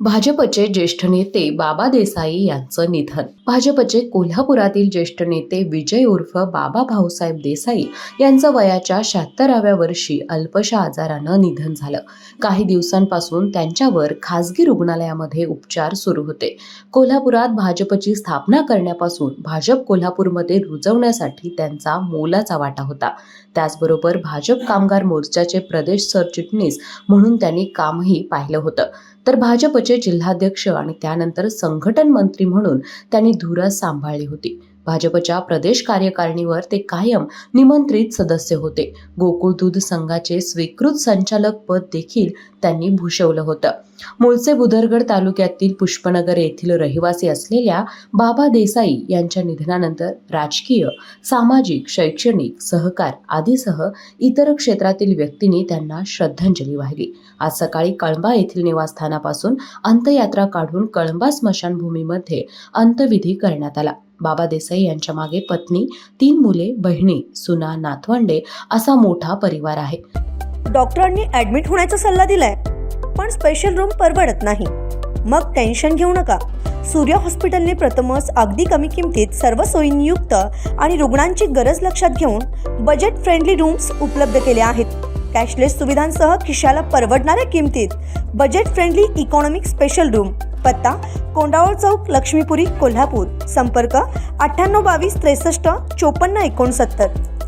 भाजपचे ज्येष्ठ नेते बाबा देसाई यांचं निधन. भाजपचे कोल्हापुरातील ज्येष्ठ नेते विजय उर्फ बाबा भाऊसाहेब देसाई यांचं वयाच्या 76व्या वर्षी अल्पशा आजारानं निधन झालं. काही दिवसांपासून त्यांच्यावर खासगी रुग्णालयामध्ये उपचार सुरू होते. कोल्हापुरात भाजपची स्थापना करण्यापासून भाजप कोल्हापूरमध्ये रुजवण्यासाठी त्यांचा मोलाचा वाटा होता. त्याचबरोबर भाजप कामगार मोर्चाचे प्रदेश सरचिटणीस म्हणून त्यांनी कामही पाहिलं होतं. तर भाजपचे जिल्हाध्यक्ष आणि त्यानंतर संघटन मंत्री म्हणून त्यांनी धुरा सांभाळली होती. भाजपच्या प्रदेश कार्यकारिणीवर ते कायम निमंत्रित सदस्य होते. गोकुळ दूध संघाचे स्वीकृत संचालक पद देखील त्यांनी भूषवलं होतं. मूळचे बुदरगड तालुक्यातील पुष्पनगर येथील रहिवासी असलेल्या बाबा देसाई यांच्या निधनानंतर राजकीय, सामाजिक, शैक्षणिक, सहकार आदीसह इतर क्षेत्रातील व्यक्तींनी त्यांना श्रद्धांजली वाहिली. आज सकाळी कळंबा येथील निवासस्थानापासून अंत्ययात्रा काढून कळंबा स्मशानभूमीमध्ये अंत्यविधी करण्यात आला. बाबा देसाई यांच्या मागे पत्नी, 3 मुले, बहिणी, सुना, नातवंडे असा मोठा परिवार आहे. डॉक्टरांनी ॲडमिट होण्याचा सल्ला दिलाय, पण स्पेशल रूम परवडत नाही. मग टेन्शन घेऊ नका. सूर्य हॉस्पिटलने प्रथमच अगदी कमी किमतीत सर्व सोयींयुक्त आणि रुग्णांची गरज लक्षात घेऊन बजेट फ्रेंडली रूम्स उपलब्ध केले आहेत. कॅशलेस सुविधांसह खिशाला परवडणाऱ्या किमतीत budget friendly economic special room. पत्ता कोंडावळ चौक, लक्ष्मीपुरी, कोल्हापूर. संपर्क 9822 63 54 69.